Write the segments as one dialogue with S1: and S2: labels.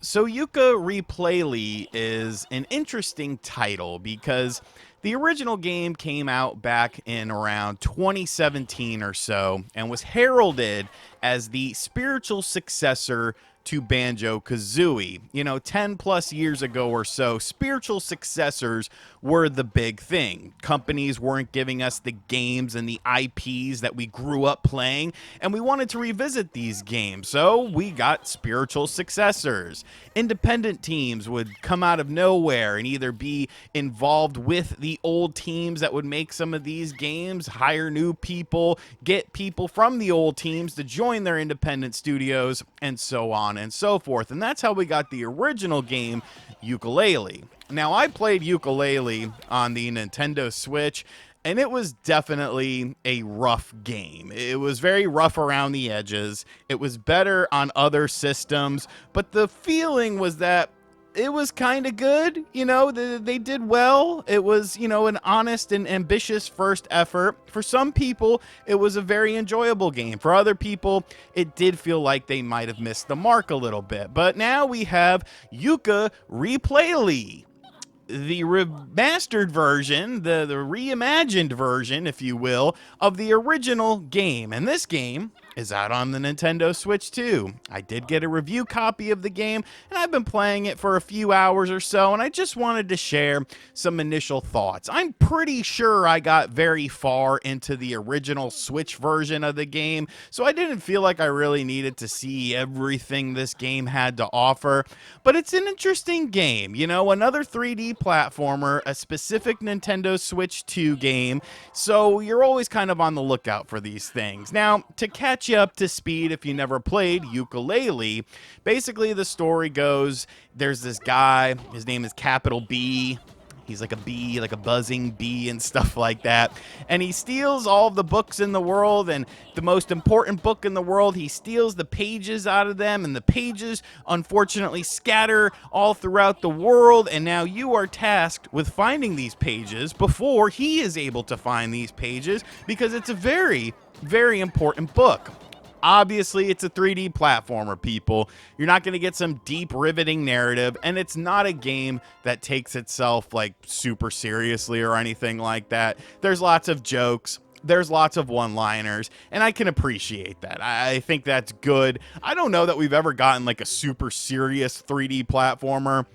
S1: So Yooka Replaylee is an interesting title because the original game came out back in around 2017 or so and was heralded as the spiritual successor to Banjo Kazooie. 10 plus years ago or so, spiritual successors were the big thing. Companies weren't giving us the games and the IPs that we grew up playing, and we wanted to revisit these games, so we got spiritual successors. Independent teams would come out of nowhere and either be involved with the old teams that would make some of these games, hire new people, get people from the old teams to join their independent studios, and so on and so forth. And that's how we got the original game, Yooka-Laylee. Now, I played Yooka-Laylee on the Nintendo Switch, and it was definitely a rough game. It was very rough around the edges. It was better on other systems, but the feeling was that it was kind of good. They did well. It was, an honest and ambitious first effort. For some people, it was a very enjoyable game. For other people, it did feel like they might have missed the mark a little bit. But now we have Yooka Replaylee, the remastered version, the reimagined version, if you will, of the original game. And this game is out on the Nintendo Switch too. I did get a review copy of the game, and I've been playing it for a few hours or so, and I just wanted to share some initial thoughts. I'm pretty sure I got very far into the original Switch version of the game, so I didn't feel like I really needed to see everything this game had to offer, but it's an interesting game. Another 3D platformer, a specific Nintendo Switch 2 game, so you're always kind of on the lookout for these things. Now, to catch you up to speed if you never played Yooka-Laylee, basically the story goes, there's this guy, his name is Capital B. He's like a bee, like a buzzing bee and stuff like that. And he steals all of the books in the world, and the most important book in the world, he steals the pages out of them, and the pages, unfortunately, scatter all throughout the world. And now you are tasked with finding these pages before he is able to find these pages, because it's a very, very important book. Obviously, it's a 3D platformer, people. You're not going to get some deep, riveting narrative, and it's not a game that takes itself, like, super seriously or anything like that. There's lots of jokes. There's lots of one-liners, and I can appreciate that. I think that's good. I don't know that we've ever gotten, like, a super serious 3D platformer.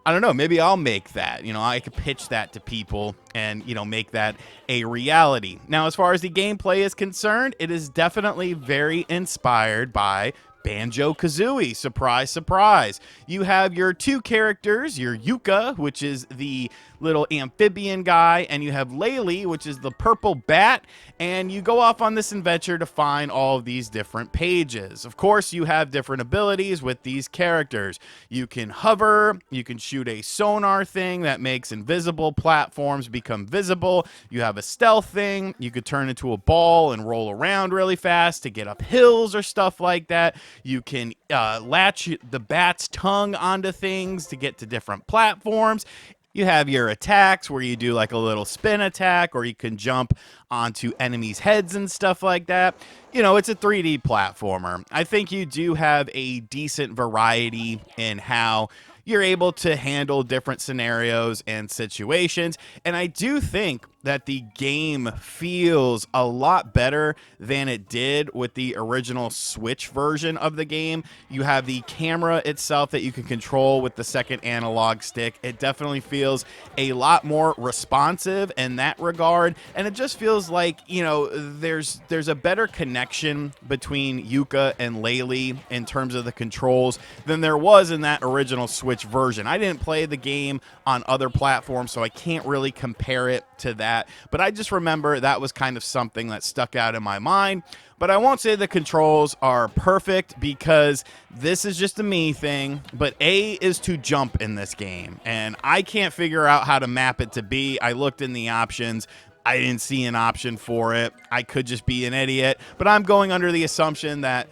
S1: I don't know, maybe I'll make that. I could pitch that to people and, make that a reality. Now, as far as the gameplay is concerned, it is definitely very inspired by Banjo-Kazooie. Surprise, surprise. You have your two characters, your Yooka, which is the little amphibian guy, and you have Laylee, which is the purple bat, and you go off on this adventure to find all of these different pages. Of course, you have different abilities with these characters. You can hover, you can shoot a sonar thing that makes invisible platforms become visible. You have a stealth thing, you could turn into a ball and roll around really fast to get up hills or stuff like that. You can latch the bat's tongue onto things to get to different platforms. You have your attacks where you do like a little spin attack, or you can jump onto enemies' heads and stuff like that. It's a 3D platformer. I think you do have a decent variety in how you're able to handle different scenarios and situations. And I do think that the game feels a lot better than it did with the original Switch version of the game. You have the camera itself that you can control with the second analog stick. It definitely feels a lot more responsive in that regard, and it just feels like, there's a better connection between Yooka and Laylee in terms of the controls than there was in that original Switch version. I didn't play the game on other platforms, so I can't really compare it to that. But I just remember that was kind of something that stuck out in my mind. But I won't say the controls are perfect, because this is just a me thing. But A is to jump in this game, and I can't figure out how to map it to B. I looked in the options. I didn't see an option for it. I could just be an idiot, but I'm going under the assumption that,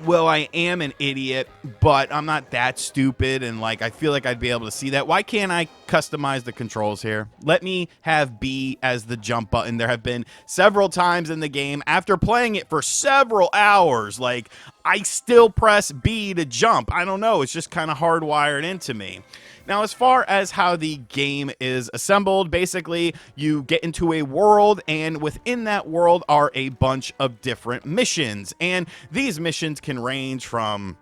S1: well, I am an idiot, but I'm not that stupid, and I feel like I'd be able to see that. Why can't I customize the controls here? Let me have B as the jump button. There have been several times in the game, after playing it for several hours, I still press B to jump. I don't know. It's just kind of hardwired into me. Now, as far as how the game is assembled, basically you get into a world, and within that world are a bunch of different missions. And these missions can range from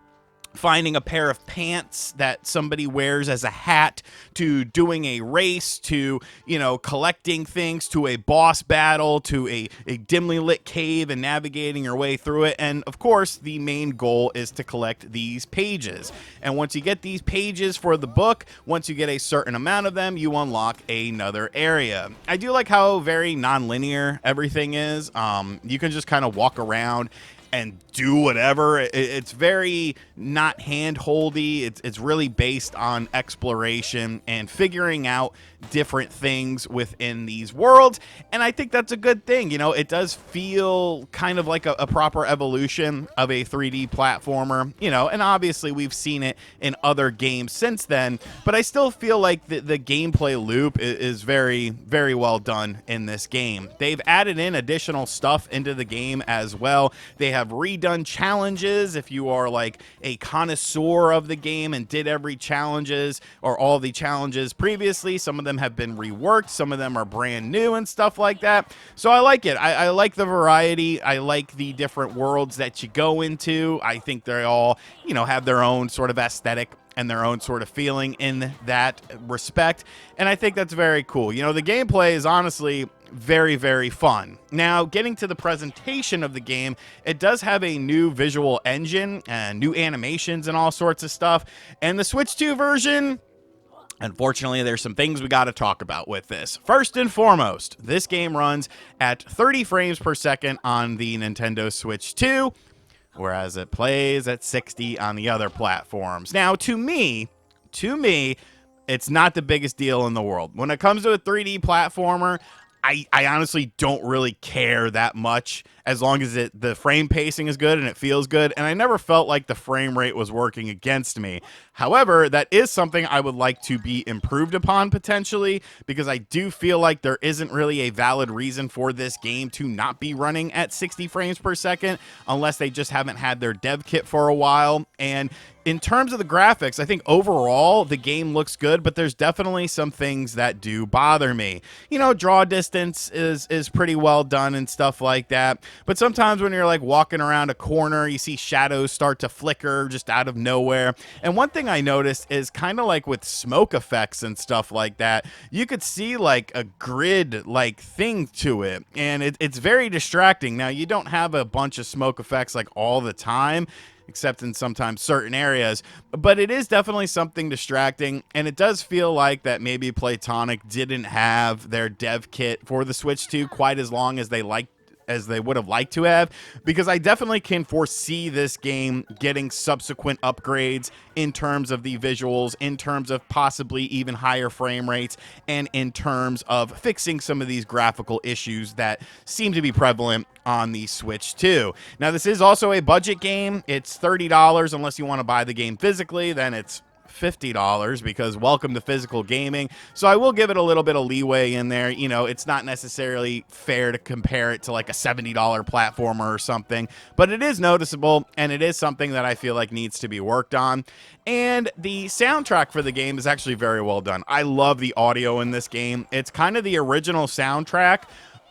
S1: finding a pair of pants that somebody wears as a hat, to doing a race, to, you know, collecting things, to a boss battle, to a dimly lit cave and navigating your way through it. And of course, the main goal is to collect these pages. And once you get these pages for the book, once you get a certain amount of them, you unlock another area. I do like how very non-linear everything is. You can just kind of walk around and do whatever. It's very not hand-holdy. It's really based on exploration and figuring out different things within these worlds, and I think that's a good thing. You know, it does feel kind of like a proper evolution of a 3D platformer, you know, and obviously we've seen it in other games since then, but I still feel like the gameplay loop is very, very well done in this game. They've added in additional stuff into the game as well. They have redone challenges. If you are like a connoisseur of the game and did every challenges or all the challenges previously, some of them have been reworked, some of them are brand new and stuff like that. So I like it. I like the variety. I like the different worlds that you go into. I think they all, you know, have their own sort of aesthetic and their own sort of feeling in that respect. And I think that's very cool. You know, the gameplay is honestly very, very fun. Now, getting to the presentation of the game, it does have a new visual engine and new animations and all sorts of stuff. And the Switch 2 version, unfortunately, there's some things we got to talk about with this. First and foremost, this game runs at 30 frames per second on the Nintendo Switch 2, whereas it plays at 60 on the other platforms. Now, to me, it's not the biggest deal in the world. When it comes to a 3D platformer, I honestly don't really care that much, as long as the frame pacing is good and it feels good, and I never felt like the frame rate was working against me. However, that is something I would like to be improved upon potentially, because I do feel like there isn't really a valid reason for this game to not be running at 60 frames per second, unless they just haven't had their dev kit for a while. And in terms of the graphics, I think overall the game looks good, but there's definitely some things that do bother me. You know, draw distance is pretty well done and stuff like that, but sometimes when you're like walking around a corner, you see shadows start to flicker just out of nowhere. And one thing I noticed is kind of like with smoke effects and stuff like that, you could see like a grid like thing to it, and it's very distracting. Now, you don't have a bunch of smoke effects like all the time, except in sometimes certain areas, but it is definitely something distracting, and it does feel like that maybe Playtonic didn't have their dev kit for the Switch 2 quite as long as they would have liked to have, because I definitely can foresee this game getting subsequent upgrades in terms of the visuals, in terms of possibly even higher frame rates, and in terms of fixing some of these graphical issues that seem to be prevalent on the Switch 2. Now, this is also a budget game. It's $30 unless you want to buy the game physically, then it's $50, because welcome to physical gaming. So I will give it a little bit of leeway in there. You know, it's not necessarily fair to compare it to like a $70 platformer or something, but it is noticeable, and it is something that I feel like needs to be worked on. And the soundtrack for the game is actually very well done. I love the audio in this game. It's kind of the original soundtrack,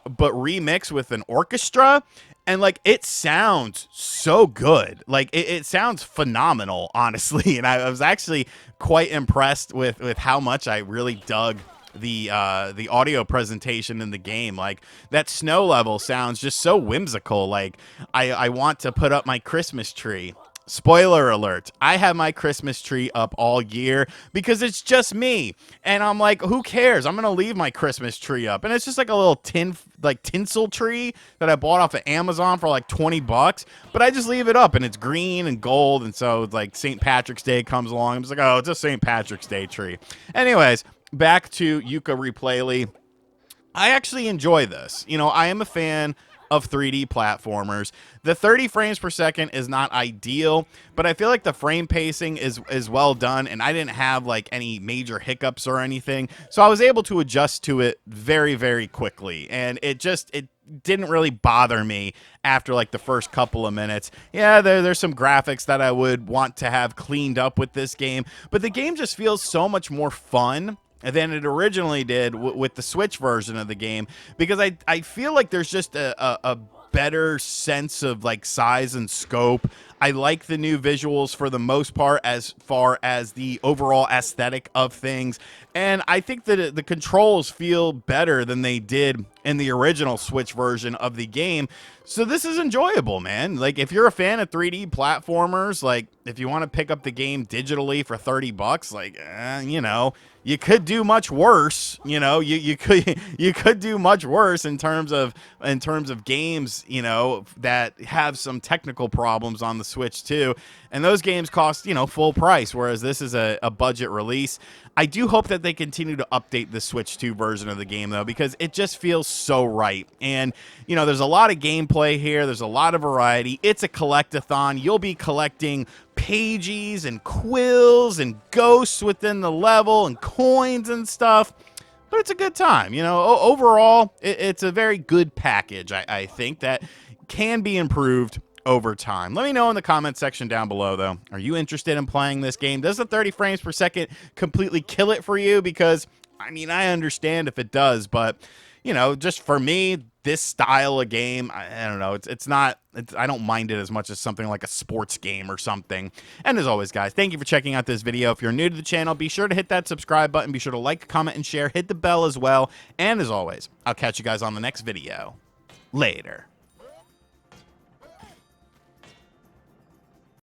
S1: but remixed with an orchestra. And, like, it sounds so good. Like, it sounds phenomenal, honestly. And I was actually quite impressed with how much I really dug the audio presentation in the game. Like, that snow level sounds just so whimsical. Like, I want to put up my Christmas tree. Spoiler alert, I have my Christmas tree up all year because it's just me. And I'm like, who cares? I'm going to leave my Christmas tree up. And it's just like a little tinsel tree that I bought off of Amazon for like $20. But I just leave it up, and it's green and gold. And so like St. Patrick's Day comes along. I'm just like, oh, it's a St. Patrick's Day tree. Anyways, back to Yooka Replaylee. I actually enjoy this. You know, I am a fan of 3D platformers. The 30 frames per second is not ideal, but I feel like the frame pacing is well done, and I didn't have like any major hiccups or anything, so I was able to adjust to it very, very quickly. And it didn't really bother me after like the first couple of minutes. Yeah, there's some graphics that I would want to have cleaned up with this game, but the game just feels so much more fun than it originally did with the Switch version of the game, because I feel like there's just a better sense of like size and scope. I like the new visuals for the most part as far as the overall aesthetic of things, and I think that the controls feel better than they did in the original Switch version of the game. So this is enjoyable, man. Like, if you're a fan of 3D platformers, like if you want to pick up the game digitally for $30, like you know, you could do much worse. You know, you could do much worse in terms of games, you know, that have some technical problems on the Switch too. And those games cost, you know, full price, whereas this is a budget release. I do hope that they continue to update the Switch 2 version of the game, though, because it just feels so right. And, you know, there's a lot of gameplay here. There's a lot of variety. It's a collect-a-thon. You'll be collecting pages and quills and ghosts within the level and coins and stuff. But it's a good time. You know, overall, it's a very good package, I think, that can be improved over time. Let me know in the comment section down below, though. Are you interested in playing this game? Does the 30 frames per second completely kill it for you? Because, I mean, I understand if it does, but, you know, just for me, this style of game, I don't know, it's not, I don't mind it as much as something like a sports game or something. And as always, guys, thank you for checking out this video. If you're new to the channel, be sure to hit that subscribe button. Be sure to like, comment, and share. Hit the bell as well. And as always, I'll catch you guys on the next video. Later.